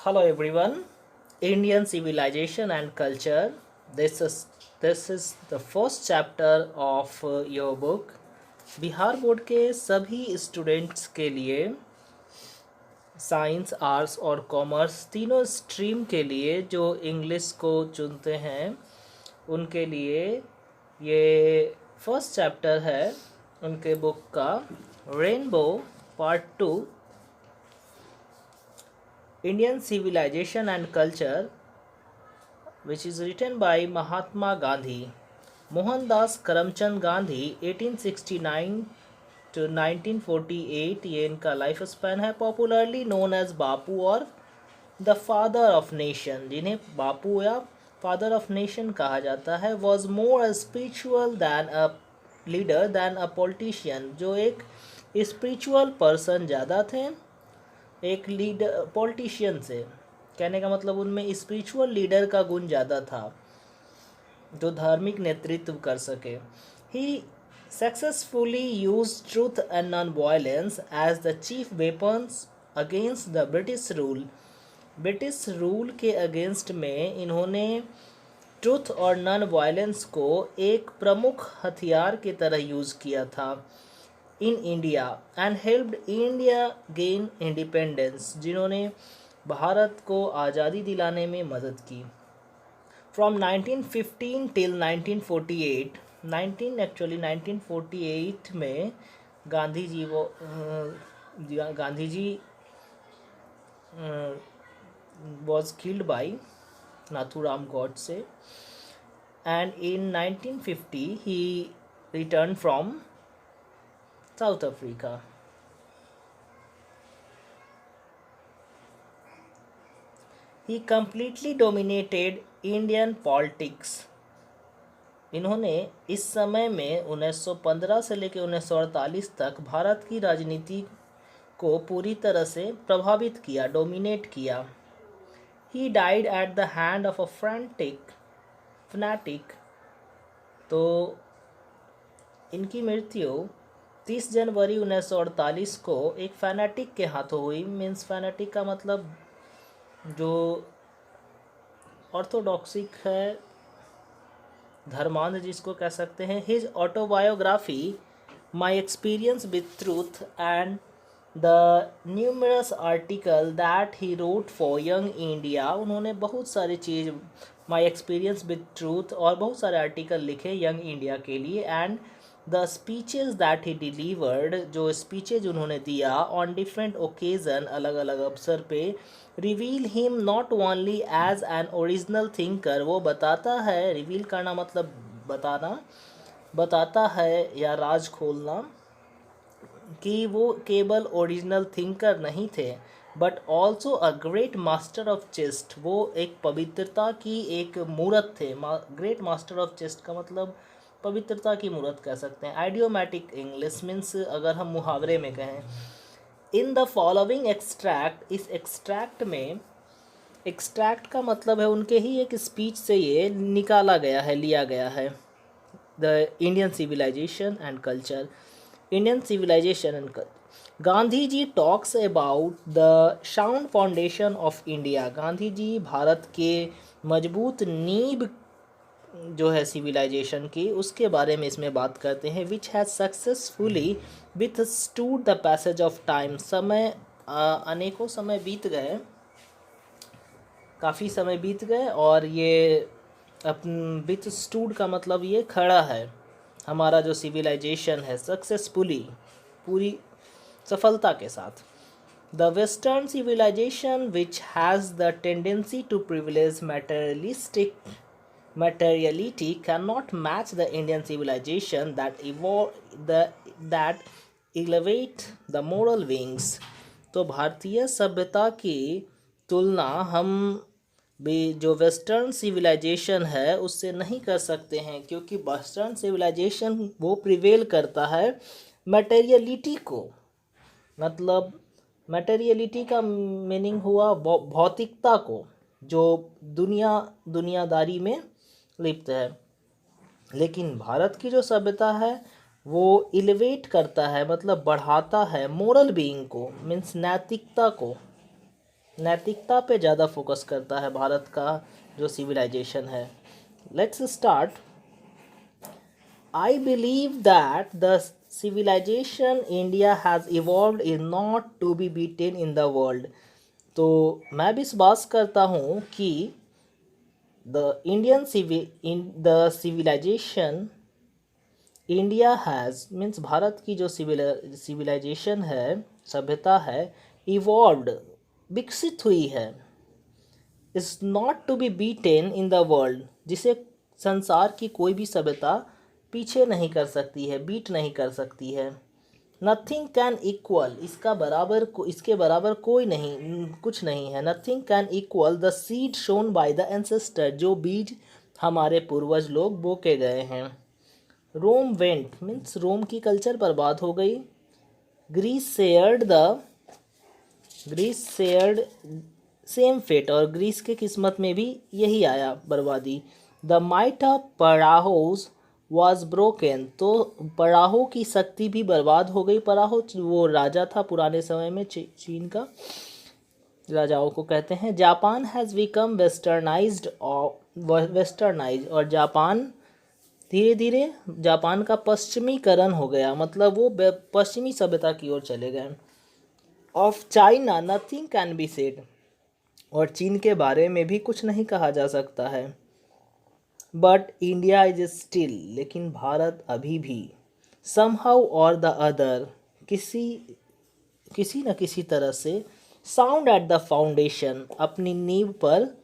Hello everyone. Indian civilization and culture. This is the first chapter of your book. Bihar board के सभी students के लिए science, arts और commerce तीनों stream के लिए जो इंग्लिश को चुनते हैं उनके लिए ये फर्स्ट चैप्टर है उनके बुक का rainbow part 2 Indian Civilization and Culture, which is written by Mahatma Gandhi. Mohandas Karamchand Gandhi 1869 to 1948 ये इनका लाइफ स्पैन है. पॉपुलरली नोन एज बापू और द फादर ऑफ नेशन, जिन्हें बापू या फादर ऑफ नेशन कहा जाता है. Was more spiritual then a leader then a politician, जो एक स्पिरिचुअल पर्सन ज़्यादा थे एक लीडर पॉलिटिशियन से. कहने का मतलब उनमें स्पिरिचुअल लीडर का गुण ज़्यादा था जो धार्मिक नेतृत्व कर सके. He successfully use truth and non violence as the chief weapons against the British rule. British rule के अगेंस्ट में इन्होंने ट्रूथ और नॉन वायलेंस को एक प्रमुख हथियार की तरह यूज़ किया था in India and helped India gain independence, जिन्होंने भारत को आज़ादी दिलाने में मदद की. फ्रॉम 1915 टिल 1948 1948 में Gandhi ji was killed by Nathuram Godse and in 1950 he return from South Africa. He completely dominated Indian politics. इन्होंने इस समय में 1915 से लेकर 1948 तक भारत की राजनीति को पूरी तरह से प्रभावित किया, डोमिनेट किया. He died at the hand of a fanatic. तो इनकी मृत्यु 30 जनवरी 1948 को एक फैनेटिक के हाथों हुई. मीन्स फैनेटिक का मतलब जो ऑर्थोडॉक्सिक है, धर्मांध जिसको कह सकते हैं. His autobiography my experience with truth and the numerous article that he wrote for Young India. उन्होंने बहुत सारी चीज़ माई एक्सपीरियंस विथ ट्रूथ और बहुत सारे आर्टिकल लिखे यंग इंडिया के लिए. And the speeches that he delivered, जो स्पीचेज उन्होंने दिया ऑन डिफरेंट ओकेज़न, अलग अलग अवसर पे, reveal him not only as an original thinker. वो बताता है, रिवील करना मतलब बताना, बताता है या राज खोलना कि वो केवल ओरिजिनल थिंकर नहीं थे but also a great master of chest. वो एक पवित्रता की एक मूर्त थे. ग्रेट मास्टर ऑफ चेस्ट का मतलब पवित्रता की मूर्त कह सकते हैं. आइडियोमैटिक इंग्लिश मीन्स अगर हम मुहावरे में कहें. इन द फॉलोइंग एक्सट्रैक्ट, इस एक्सट्रैक्ट में, एक्सट्रैक्ट का मतलब है उनके ही एक स्पीच से ये निकाला गया है, लिया गया है. The Indian civilisation and culture. Indian civilisation and culture. Gandhi ji talks about the sound foundation of India. Gandhi ji Bharat के मजबूत नींव जो है सिविलाइजेशन की, उसके बारे में इसमें बात करते हैं. Which has successfully with stood the passage of time. समय अनेकों समय बीत गए, काफ़ी समय बीत गए और ये विथ स्टूड का मतलब ये खड़ा है. हमारा जो सिविलाइजेशन है सक्सेसफुली, पूरी सफलता के साथ. The western civilization which has the tendency to privilege materiality cannot match the Indian civilization that elevate the moral wings. तो भारतीय सभ्यता की तुलना हम भी जो वेस्टर्न सिविलाइजेशन है उससे नहीं कर सकते हैं, क्योंकि वेस्टर्न सिविलाइजेशन वो प्रिवेल करता है मटेरियलिटी को. मतलब मटेरियलिटी का मीनिंग हुआ भौतिकता को, जो दुनियादारी में लिप्त है. लेकिन भारत की जो सभ्यता है वो इलिवेट करता है, मतलब बढ़ाता है मोरल बीइंग को, मीन्स नैतिकता को. नैतिकता पे ज़्यादा फोकस करता है भारत का जो सिविलाइजेशन है। Let's start. I believe that the civilization India has evolved is not to be beaten in the world। तो मैं भी विश्वास करता हूँ कि the civilization India has means Bharat की जो सिविलाइजेशन है, सभ्यता है, इवॉल्व्ड विकसित हुई है, is not to be beaten in the world, जिसे संसार की कोई भी सभ्यता पीछे नहीं कर सकती है, बीट नहीं कर सकती है। नथिंग कैन इक्वल, इसके बराबर कोई नहीं, कुछ नहीं है। Nothing can equal the seed shown by the ancestor, जो बीज हमारे पूर्वज लोग बो के गए हैं। रोम वेंट मीन्स रोम की कल्चर बर्बाद हो गई। ग्रीस शेयर्ड सेम फेट, और ग्रीस के किस्मत में भी यही आया बर्बादी। The might of pharaohs was broken, तो पराहो की शक्ति भी बर्बाद हो गई। पराहो वो राजा था पुराने समय में, चीन का राजाओं को कहते हैं। जापान हैज़ बिकम वेस्टर्नाइज्ड, और जापान धीरे धीरे जापान का पश्चिमीकरण हो गया, मतलब वो पश्चिमी सभ्यता की ओर चले गए। Of China nothing can be said, और चीन के बारे में भी कुछ नहीं कहा जा सकता है। बट इंडिया इज स्टिल, लेकिन भारत अभी भी समहाउ और द अदर, किसी न किसी तरह से साउंड एट द फाउंडेशन, अपनी नींव पर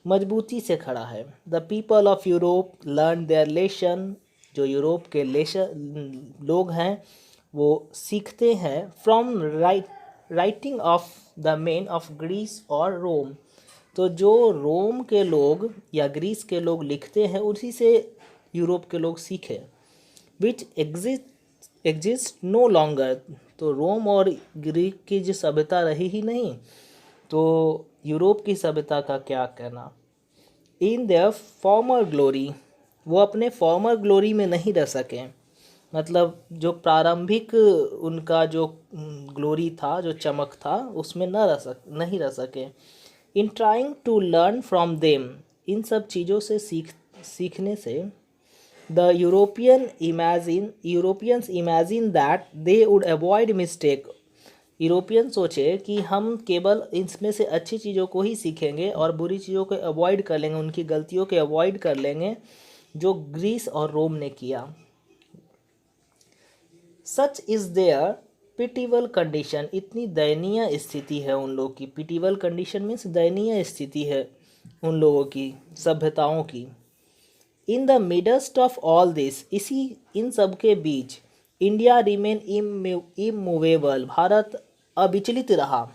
मजबूती से खड़ा है। The people of Europe learn their lesson, जो यूरोप के लोग हैं वो सीखते हैं from writing of the men of Greece और रोम, तो जो रोम के लोग या ग्रीस के लोग लिखते हैं उसी से यूरोप के लोग सीखे। विच एग्जिस्ट नो लॉन्गर, तो रोम और ग्रीक की जो सभ्यता रही ही नहीं, तो यूरोप की सभ्यता का क्या कहना। इन देयर फॉर्मर ग्लोरी, वो अपने फॉर्मर ग्लोरी में नहीं रह सके, मतलब जो प्रारंभिक उनका जो ग्लोरी था, जो चमक था, उसमें नहीं रह सके। In trying to learn from them, इन सब चीज़ों से सीखने से the Europeans imagine that they would avoid mistake, European सोचे कि हम केवल इसमें से अच्छी चीज़ों को ही सीखेंगे और बुरी चीज़ों को अवॉइड कर लेंगे, उनकी गलतियों के अवॉइड कर लेंगे जो ग्रीस और रोम ने किया। सच इज़ देयर पिटिबल कंडीशन, इतनी दयनीय स्थिति है उन लोगों की। पिटिबल कंडीशन मीन्स दयनीय स्थिति है उन लोगों की, सभ्यताओं की। In the midst of all this, इन सब के बीच इंडिया रिमेन इमूवेबल, भारत अविचलित रहा।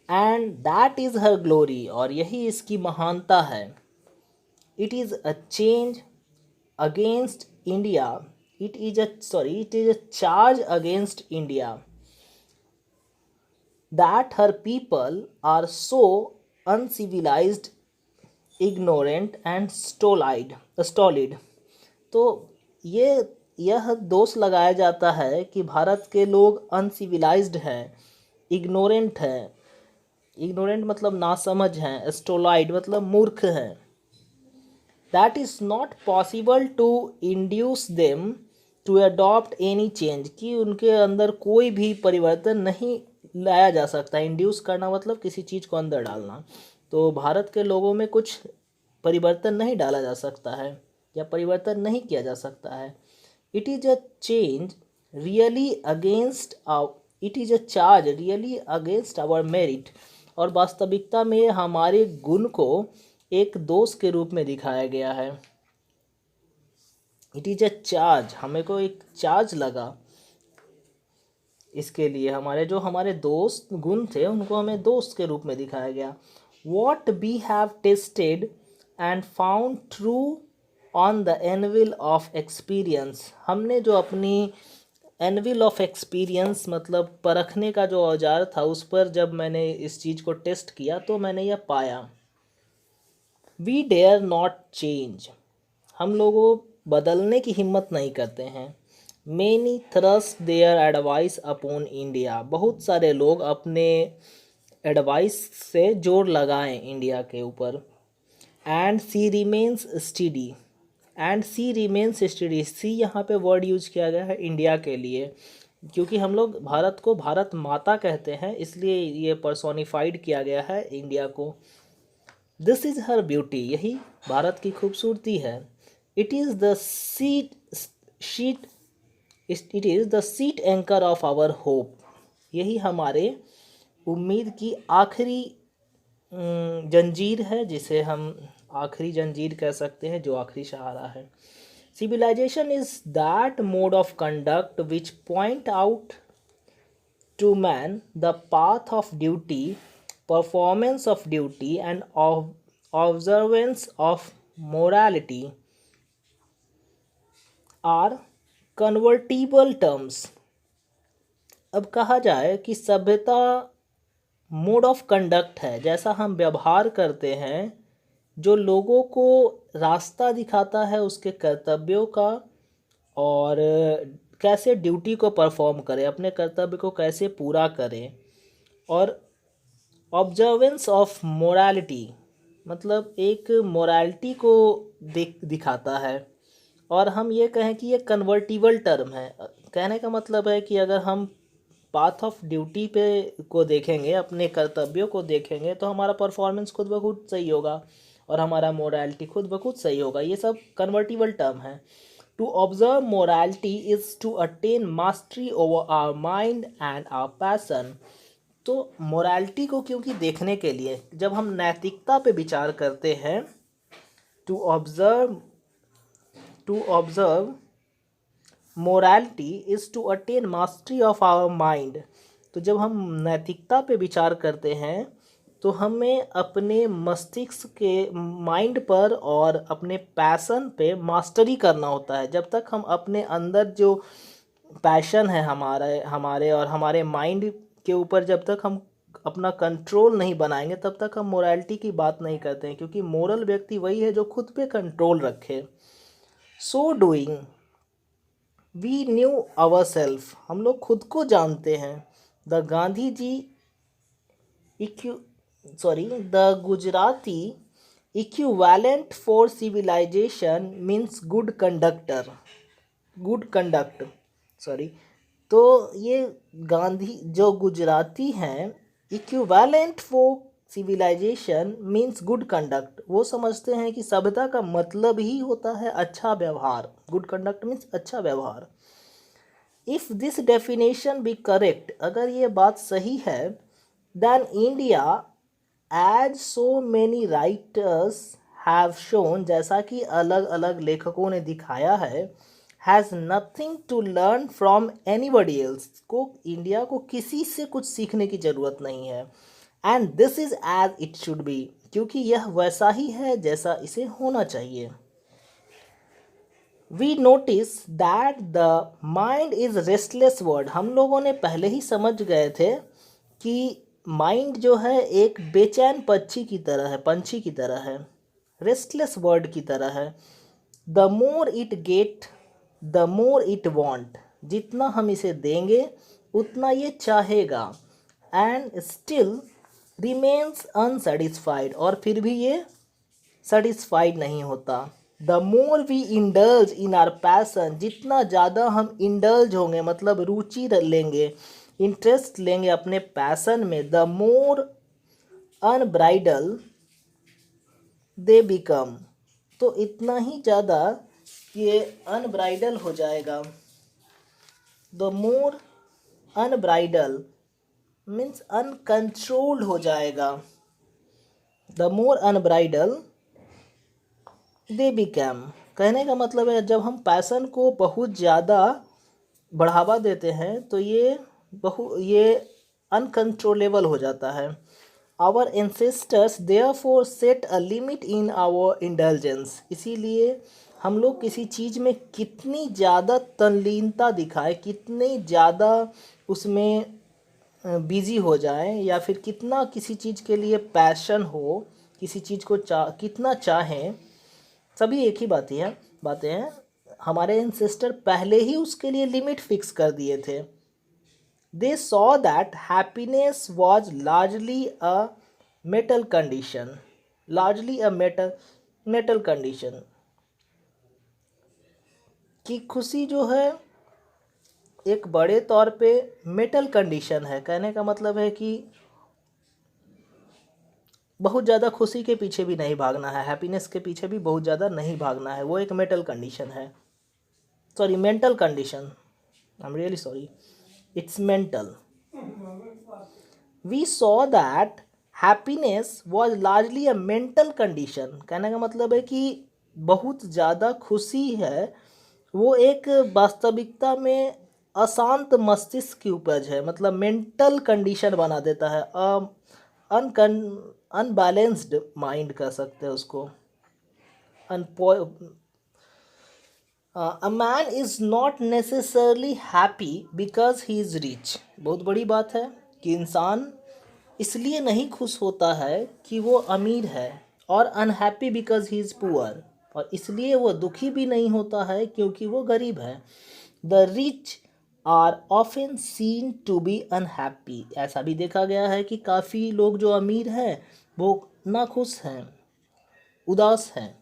And that is her glory, और यही इसकी महानता है। It is a change against India, it is a charge against India that her people are so uncivilized, ignorant and stolid। तो यह दोष लगाया जाता है कि भारत के लोग अनसिविलाइज्ड हैं, इग्नोरेंट हैं, इग्नोरेंट मतलब नासमझ हैं, स्टोलाइड मतलब मूर्ख हैं। That is not possible to induce them to adopt any change, कि उनके अंदर कोई भी परिवर्तन नहीं लाया जा सकता। इंड्यूस करना मतलब किसी चीज़ को अंदर डालना, तो भारत के लोगों में कुछ परिवर्तन नहीं डाला जा सकता है या परिवर्तन नहीं किया जा सकता है। It is a charge really against our merit, और वास्तविकता में हमारे गुण को एक दोष के रूप में दिखाया गया है। इट इज़ अ चार्ज, हमें को एक चार्ज लगा इसके लिए, हमारे दोस्त गुण थे उनको हमें दोस्त के रूप में दिखाया गया। What we have tested and found true on the anvil of experience, हमने जो अपनी एनविल ऑफ एक्सपीरियंस मतलब परखने का जो औजार था, उस पर जब मैंने इस चीज़ को टेस्ट किया तो मैंने यह पाया। वी डेयर नॉट चेंज, हम लोगों बदलने की हिम्मत नहीं करते हैं। Many thrust their advice upon India, बहुत सारे लोग अपने एडवाइस से जोर लगाएं इंडिया के ऊपर। And she remains steady, and she remains steady, she यहाँ पे वर्ड यूज किया गया है इंडिया के लिए, क्योंकि हम लोग भारत को भारत माता कहते हैं, इसलिए ये पर्सोनिफाइड किया गया है इंडिया को। दिस इज़ हर ब्यूटी, यही भारत की खूबसूरती है। It is the sheet it is the seat anchor of our hope, यही हमारे उम्मीद की आखिरी जंजीर है, जिसे हम आखिरी जंजीर कह सकते हैं, जो आखिरी सहारा है। Civilization is that mode of conduct which point out to man the path of duty, performance of duty and observance of morality are convertible terms. अब कहा जाए कि सभ्यता मोड ऑफ कंडक्ट है, जैसा हम व्यवहार करते हैं, जो लोगों को रास्ता दिखाता है उसके कर्तव्यों का, और कैसे ड्यूटी को परफॉर्म करें, अपने कर्तव्य को कैसे पूरा करें, और ऑब्जर्वेंस ऑफ मोरालिटी, मतलब एक मोरालिटी को दिखाता है। और हम ये कहें कि ये कन्वर्टिबल टर्म है। कहने का मतलब है कि अगर हम पाथ ऑफ ड्यूटी पे को देखेंगे, अपने कर्तव्यों को देखेंगे, तो हमारा परफॉर्मेंस खुद ब खुद सही होगा और हमारा मोरालिटी खुद ब खुद सही होगा। ये सब कन्वर्टिबल टर्म है। To observe morality is to attain mastery over our mind and our passion. तो मोरालिटी को क्योंकि देखने के लिए, जब हम नैतिकता पे विचार करते हैं, to observe morality is to attain mastery of our mind. तो जब हम नैतिकता पे विचार करते हैं तो हमें अपने मस्तिष्क के माइंड पर और अपने पैशन पे मास्टरी करना होता है। जब तक हम अपने अंदर जो पैशन है हमारे और हमारे माइंड के ऊपर जब तक हम अपना कंट्रोल नहीं बनाएंगे, तब तक हम मोरालिटी की बात नहीं करते हैं, क्योंकि मोरल व्यक्ति वही है जो खुद पे कंट्रोल रखे। So doing we knew our self, हम लोग खुद को जानते हैं। The Gandhi ji the Gujarati equivalent for civilization means good conduct. तो ये गांधी जो गुजराती हैं, equivalent for civilization means good conduct, वो समझते हैं कि सभ्यता का मतलब ही होता है अच्छा व्यवहार। गुड कंडक्ट मीन्स अच्छा व्यवहार। If this definition be correct, अगर ये बात सही है, then India as so many writers have shown, जैसा कि अलग अलग लेखकों ने दिखाया है, has nothing to learn from anybody else, को इंडिया को किसी से कुछ सीखने की ज़रूरत नहीं है। And this is as it should be, क्योंकि यह वैसा ही है जैसा इसे होना चाहिए। We notice that the mind is restless word, हम लोगों ने पहले ही समझ गए थे कि माइंड जो है एक बेचैन पंछी की तरह है, रेस्टलेस वर्ड की तरह है। The more it get the more it want, जितना हम इसे देंगे उतना ये चाहेगा। एंड स्टिल रिमेन्स अनसेटिस्फाइड, और फिर भी ये सेटिस्फाइड नहीं होता। The more we indulge in our passion, जितना ज़्यादा हम इंडल्ज होंगे, मतलब रुचि लेंगे, इंटरेस्ट लेंगे अपने पैसन में, द मोर अनब्राइडल दे बिकम, तो इतना ही ज़्यादा ये अनब्राइडल हो जाएगा। द मोर अनब्राइडल मीन्स अनकंट्रोल्ड हो जाएगा। द मोर अनब्राइडल दे बिकम, कहने का मतलब है जब हम पैसन को बहुत ज़्यादा बढ़ावा देते हैं तो ये अनकंट्रोलेबल हो जाता है। Our ancestors therefore set a limit in our indulgence, इसीलिए हम लोग किसी चीज़ में कितनी ज़्यादा तल्लीनता दिखाए, कितनी ज़्यादा उसमें बिजी हो जाए, या फिर कितना किसी चीज़ के लिए पैशन हो, किसी चीज़ को कितना चाहें, सभी एक ही बातें हैं। हमारे एंसेस्टर पहले ही उसके लिए लिमिट फिक्स कर दिए थे। They saw that happiness was largely a mental condition. Largely a mental condition. कि खुशी जो है एक बड़े तौर पे मेंटल कंडीशन है। कहने का मतलब है कि बहुत ज़्यादा खुशी के पीछे भी नहीं भागना है, हैप्पीनेस के पीछे भी बहुत ज़्यादा नहीं भागना है, वो एक मेंटल कंडीशन है। Sorry, mental condition, I am really sorry, it's mental. We saw that happiness was largely a mental condition. कहने का मतलब है कि बहुत ज़्यादा खुशी है वो एक वास्तविकता में अशांत मस्तिष्क की उपज है। मतलब मेंटल कंडीशन बना देता है, अनबैलेंस्ड माइंड कह सकते हैं उसको। A man is not necessarily happy because he is rich. बहुत बड़ी बात है कि इंसान इसलिए नहीं खुश होता है कि वो अमीर है, और unhappy because he is poor, और इसलिए वो दुखी भी नहीं होता है क्योंकि वो गरीब है। The rich are often seen to be unhappy. ऐसा भी देखा गया है कि काफ़ी लोग जो अमीर हैं वो नाखुश हैं, उदास हैं।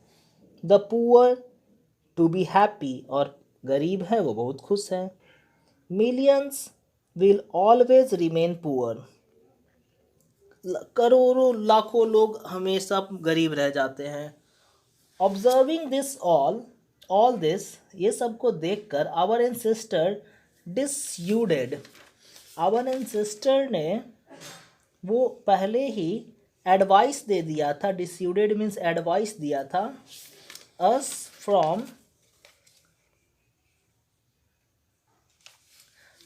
The poor to be happy, और गरीब है वो बहुत खुश हैं। Millions will always remain poor. करोड़ों लाखों लोग हमेशा गरीब रह जाते हैं। ऑब्जर्विंग दिस ऑल दिस, ये सबको देखकर आवर एंसेस्टर डिसयूडेड, आवर एंसेस्टर ने वो पहले ही एडवाइस दे दिया था। डिसयूडेड मीन्स एडवाइस दिया था। Us from,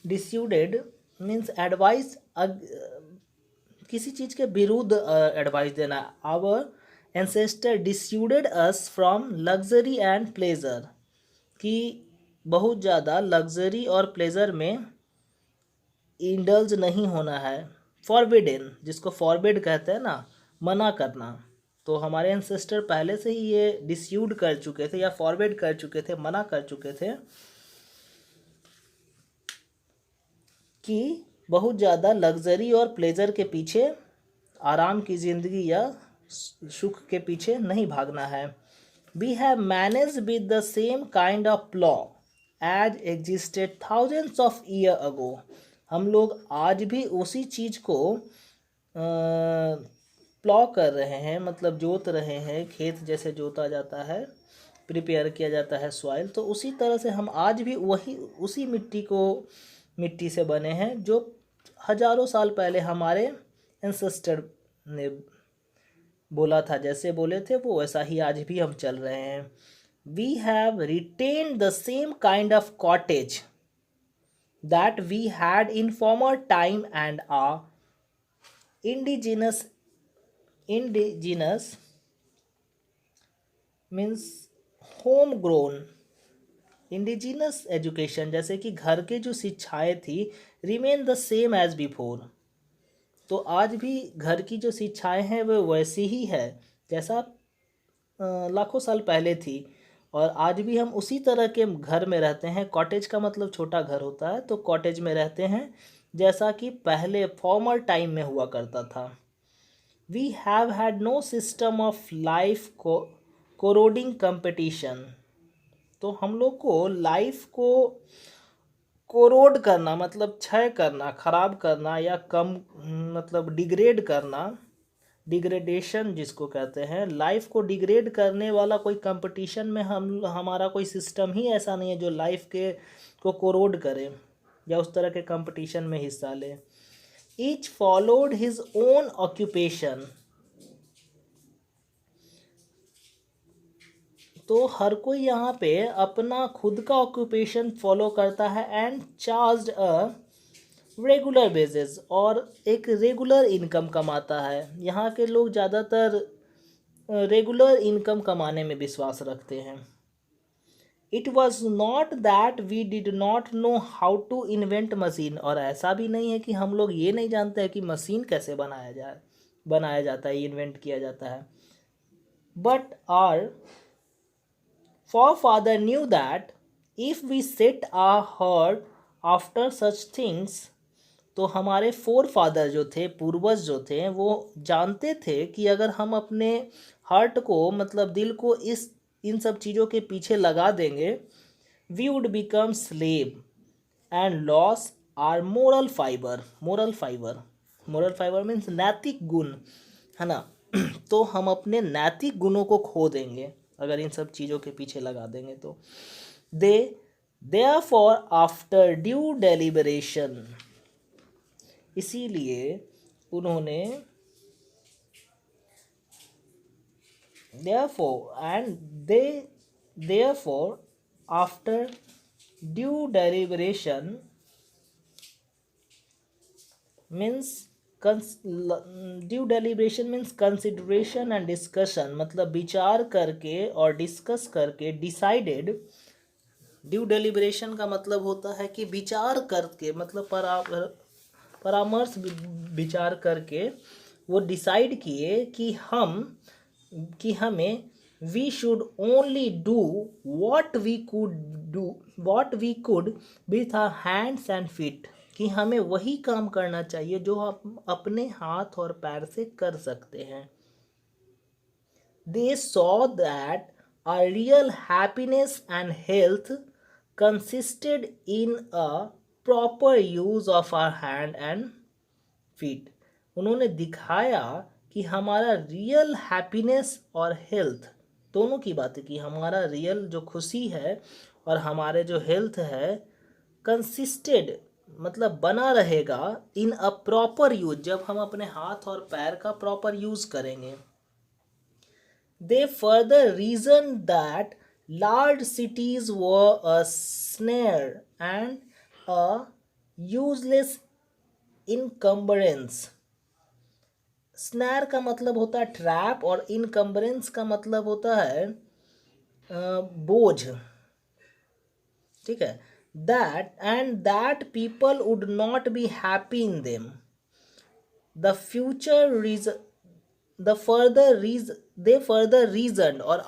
dissuaded means advice, किसी चीज़ के विरुद्ध एडवाइस देना। Our ancestor dissuaded us from luxury and pleasure, कि बहुत ज़्यादा लग्जरी और प्लेजर में इंडल्ज नहीं होना है। फॉरबिडन, जिसको फॉरबिड कहते हैं ना, मना करना, तो हमारे एंसेस्टर पहले से ही ये डिसयूड कर चुके थे या फॉरबिड कर चुके थे, मना कर चुके थे कि बहुत ज़्यादा लग्जरी और प्लेजर के पीछे, आराम की ज़िंदगी या सुख के पीछे नहीं भागना है। We have manage with the same kind of law as existed thousands of year ago. हम लोग आज भी उसी चीज़ को प्लॉ कर रहे हैं, मतलब जोत रहे हैं। खेत जैसे जोता जाता है, प्रिपेयर किया जाता है सॉइल, तो उसी तरह से हम आज भी वही उसी मिट्टी से बने हैं जो हजारों साल पहले हमारे एंसेस्टर ने बोला था। जैसे बोले थे वो वैसा ही आज भी हम चल रहे हैं। We have retained the same kind of cottage that we had in former time and a indigenous means home grown. Indigenous education, जैसे कि घर के जो शिक्षाएं थी, remain the same as before. तो आज भी घर की जो शिक्षाएं हैं वो वैसी ही है जैसा लाखों साल पहले थी, और आज भी हम उसी तरह के घर में रहते हैं। कॉटेज का मतलब छोटा घर होता है, तो कॉटेज में रहते हैं जैसा कि पहले फॉर्मर टाइम में हुआ करता था। We have had no system of life को कोरोडिंग कंपटीशन। तो हम लोग को लाइफ को कोरोड करना मतलब क्षय करना, खराब करना, या कम मतलब डिग्रेड करना, डिग्रेडेशन जिसको कहते हैं, लाइफ को डिग्रेड करने वाला कोई कंपटीशन में हमारा कोई सिस्टम ही ऐसा नहीं है जो लाइफ के को कोरोड करे या उस तरह के कंपटीशन में हिस्सा ले। Each followed his own occupation. तो हर कोई यहाँ पे अपना खुद का ऑक्यूपेशन फॉलो करता है and charged a regular basis, और एक रेगुलर इनकम कमाता है। यहाँ के लोग ज़्यादातर रेगुलर इनकम कमाने में विश्वास रखते हैं। It was not that we did not know how to invent machine, और ऐसा भी नहीं है कि हम लोग ये नहीं जानते हैं कि मशीन कैसे बनाया जाता है, इन्वेंट किया जाता है। But our forefather knew that if we set our heart after such things, तो हमारे फोर फादर जो थे, पूर्वज जो थे, वो जानते थे कि अगर हम अपने हार्ट को मतलब दिल को इन सब चीज़ों के पीछे लगा देंगे, we would become slave and loss our moral fibre means नैतिक गुण, है ना। तो हम अपने नैतिक गुणों को खो देंगे अगर इन सब चीज़ों के पीछे लगा देंगे तो। दे देयरफॉर आफ्टर ड्यू डेलिबरेशन, इसीलिए उन्होंने therefore after due deliberation means consideration and discussion, मतलब विचार करके और डिस्कस करके, डिसाइडेड। ड्यू डेलिब्रेशन का मतलब होता है कि विचार करके, मतलब परामर्श विचार करके वो डिसाइड किए कि हमें we should only do what we could with our hands and feet, कि हमें वही काम करना चाहिए जो हम अपने हाथ और पैर से कर सकते हैं। They saw that our real happiness and health consisted in a proper use of our hand and feet. उन्होंने दिखाया कि हमारा रियल हैप्पीनेस और हेल्थ दोनों की बात है, कि हमारा रियल जो खुशी है और हमारे जो हेल्थ है कंसिस्टेड मतलब बना रहेगा इन अ प्रॉपर यूज, जब हम अपने हाथ और पैर का प्रॉपर यूज करेंगे। They further reasoned that large cities were a snare and a useless encumbrance. Snare का मतलब होता है ट्रैप और इनकम्बरेंस का मतलब होता है बोझ, ठीक है। That people would not be happy in them. The future reason they further reason, और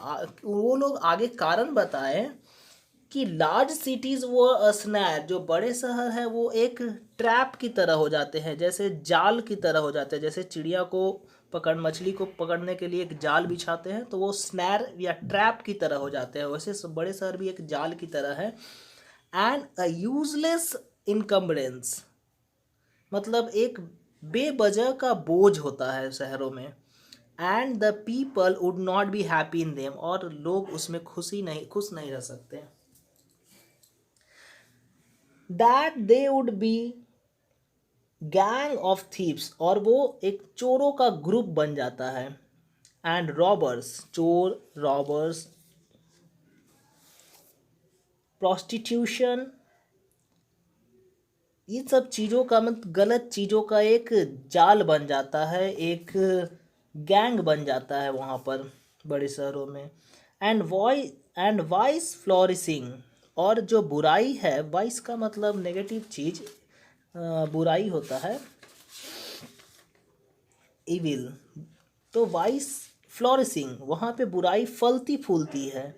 वो लोग आगे कारण बताए कि लार्ज सिटीज वो स्नैर, जो बड़े शहर है वो एक ट्रैप की तरह हो जाते हैं, जैसे जाल की तरह हो जाते हैं। जैसे चिड़िया को मछली को पकड़ने के लिए एक जाल बिछाते हैं तो वो स्नैर या ट्रैप की तरह हो जाते हैं, वैसे बड़े शहर भी एक जाल की तरह है। एंड अ यूजलेस इनकम्बरेंस, मतलब एक बेवजह का बोझ होता है शहरों में। And the people would not be happy in them, और लोग उसमें खुश नहीं रह सकते। That they would be gang of thieves, और वो एक चोरों का ग्रुप बन जाता है। एंड रॉबर्स, चोर, रॉबर्स, प्रोस्टिट्यूशन, ये सब चीज़ों का मतलब गलत चीज़ों का एक जाल बन जाता है, एक गैंग बन जाता है वहाँ पर बड़े शहरों में। एंड वाइस फ्लोरिशिंग, और जो बुराई है, वाइस का मतलब नेगेटिव चीज़, बुराई होता है इविल, तो वाइस फ्लोरिशिंग, वहाँ पे बुराई फलती फूलती है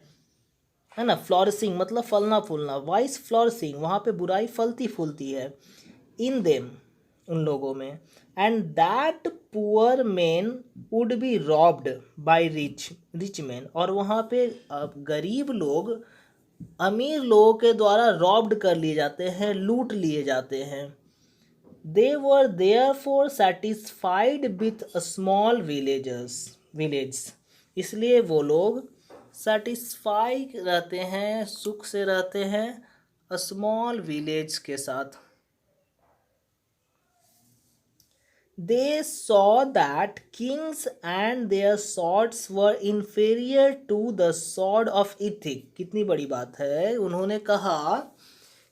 ना। फ्लोरिशिंग मतलब फलना फूलना, वाइस फ्लोरिशिंग, वहाँ पे बुराई फलती फूलती है। इन देम, उन लोगों में। And that poor man would be robbed by rich man, और वहाँ पे गरीब लोग अमीर लोगों के द्वारा रॉब्ड कर लिए जाते हैं, लूट लिए जाते हैं। They were therefore satisfied with a small village, इसलिए वो लोग सेटिस्फाई रहते हैं, सुख से रहते हैं अ स्मॉल विलेज के साथ। They saw that kings and their swords were inferior to the sword of ethic. कितनी बड़ी बात है। उन्होंने कहा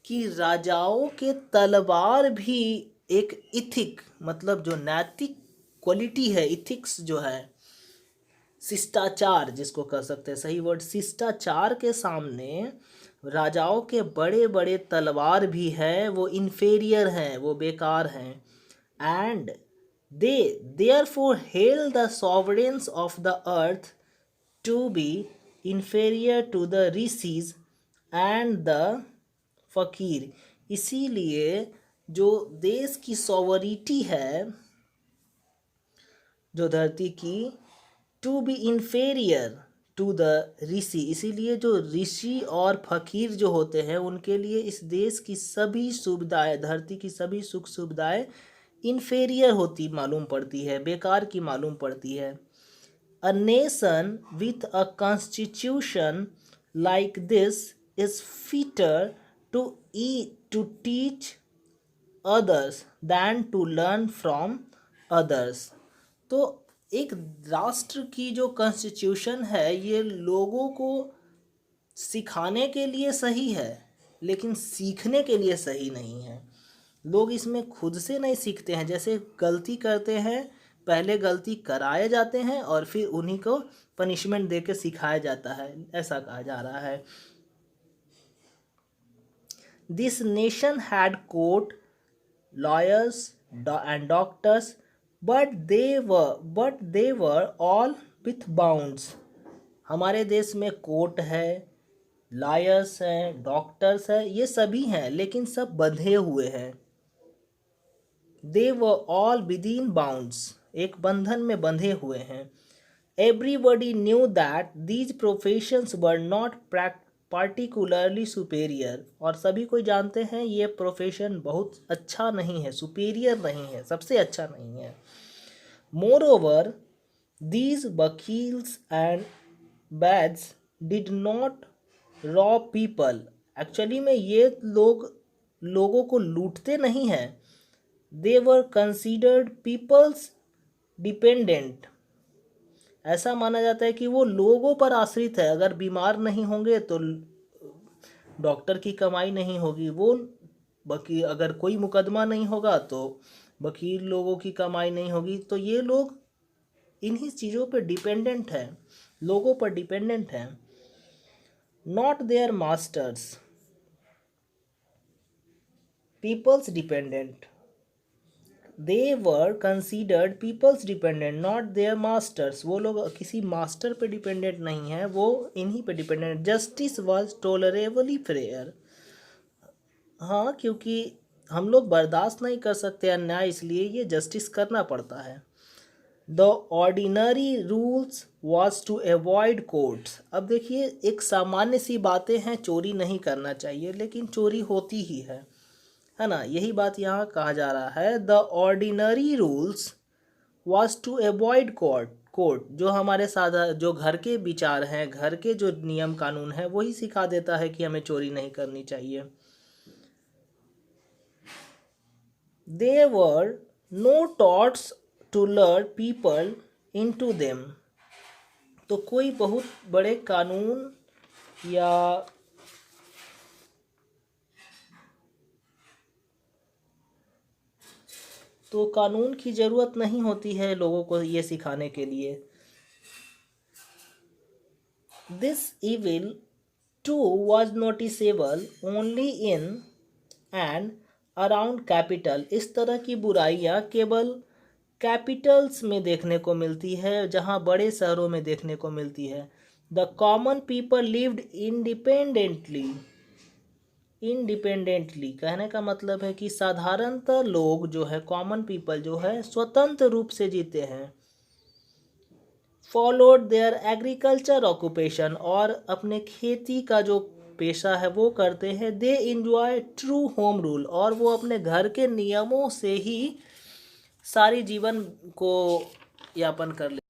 कि राजाओं के तलवार भी एक इथिक, मतलब जो नैतिक क्वालिटी है, इथिक्स जो है, शिष्टाचार जिसको कह सकते हैं, सही वर्ड शिष्टाचार के सामने राजाओं के बड़े बड़े तलवार भी है, वो इन्फेरियर हैं, वो बेकार हैं। And they therefore hail the sovereigns of the earth to be inferior to the rishis and the फकीर, इसीलिए जो देश की सॉवरिटी है, जो धरती की, to be inferior to the rishi, इसीलिए जो ऋषि और फकीर जो होते हैं उनके लिए इस देश की सभी सुविधाएं, धरती की सभी सुख सुविधाएं इन्फेरियर होती मालूम पड़ती है, बेकार की मालूम पड़ती है। A nation with a constitution like this is fitter to teach others than to learn from others. तो एक राष्ट्र की जो कॉन्स्टिट्यूशन है ये लोगों को सिखाने के लिए सही है लेकिन सीखने के लिए सही नहीं है। लोग इसमें खुद से नहीं सीखते हैं, जैसे गलती करते हैं पहले गलती कराए जाते हैं और फिर उन्हीं को पनिशमेंट दे के सिखाया जाता है, ऐसा कहा जा रहा है। This nation had court, lawyers and doctors, but they were all with bounds। हमारे देश में कोर्ट है, लॉयर्स हैं, डॉक्टर्स हैं, ये सभी हैं लेकिन सब बंधे हुए हैं। they were all within bounds, एक बंधन में बंधे हुए हैं। everybody knew that these professions were not particularly superior, और सभी को जानते हैं ये प्रोफेशन बहुत अच्छा नहीं है, सुपेरियर नहीं है, सबसे अच्छा नहीं है। Moreover these vakils and बैड्स did not rob people, actually में ये लोगों को लूटते नहीं हैं। They were considered peoples dependent, ऐसा माना जाता है कि वो लोगों पर आश्रित है। अगर बीमार नहीं होंगे तो डॉक्टर की कमाई नहीं होगी, वो अगर कोई मुकदमा नहीं होगा तो वकील लोगों की कमाई नहीं होगी। तो ये लोग इन्हीं चीज़ों पर डिपेंडेंट है, लोगों पर डिपेंडेंट है। Not their masters, peoples dependent. They were considered people's dependent, not their masters। वो लोग किसी मास्टर पे डिपेंडेंट नहीं है, वो इन्हीं पे डिपेंडेंट। जस्टिस वॉज टॉलरेबली फेयर, हाँ क्योंकि हम लोग बर्दाश्त नहीं कर सकते अन्याय, इसलिए ये जस्टिस करना पड़ता है। The ordinary rules was to avoid courts. अब देखिए एक सामान्य सी बातें हैं, चोरी नहीं करना चाहिए लेकिन चोरी होती ही है ना, यही बात यहाँ कहा जा रहा है। The ordinary rules was to avoid court, जो हमारे जो घर के विचार हैं, घर के जो नियम कानून है वही सिखा देता है कि हमें चोरी नहीं करनी चाहिए। There were no thoughts to learn people into them. तो कोई बहुत बड़े कानून या तो कानून की ज़रूरत नहीं होती है लोगों को ये सिखाने के लिए। This evil too was noticeable only in and around capital. इस तरह की बुराइयां केवल कैपिटल्स में देखने को मिलती है, जहां बड़े शहरों में देखने को मिलती है। The common people lived independently कहने का मतलब है कि साधारणतः लोग जो है, कॉमन पीपल जो है, स्वतंत्र रूप से जीते हैं। फॉलोड देयर एग्रीकल्चर ऑक्यूपेशन, और अपने खेती का जो पेशा है वो करते हैं। They enjoy true home rule, और वो अपने घर के नियमों से ही सारी जीवन को यापन कर ले।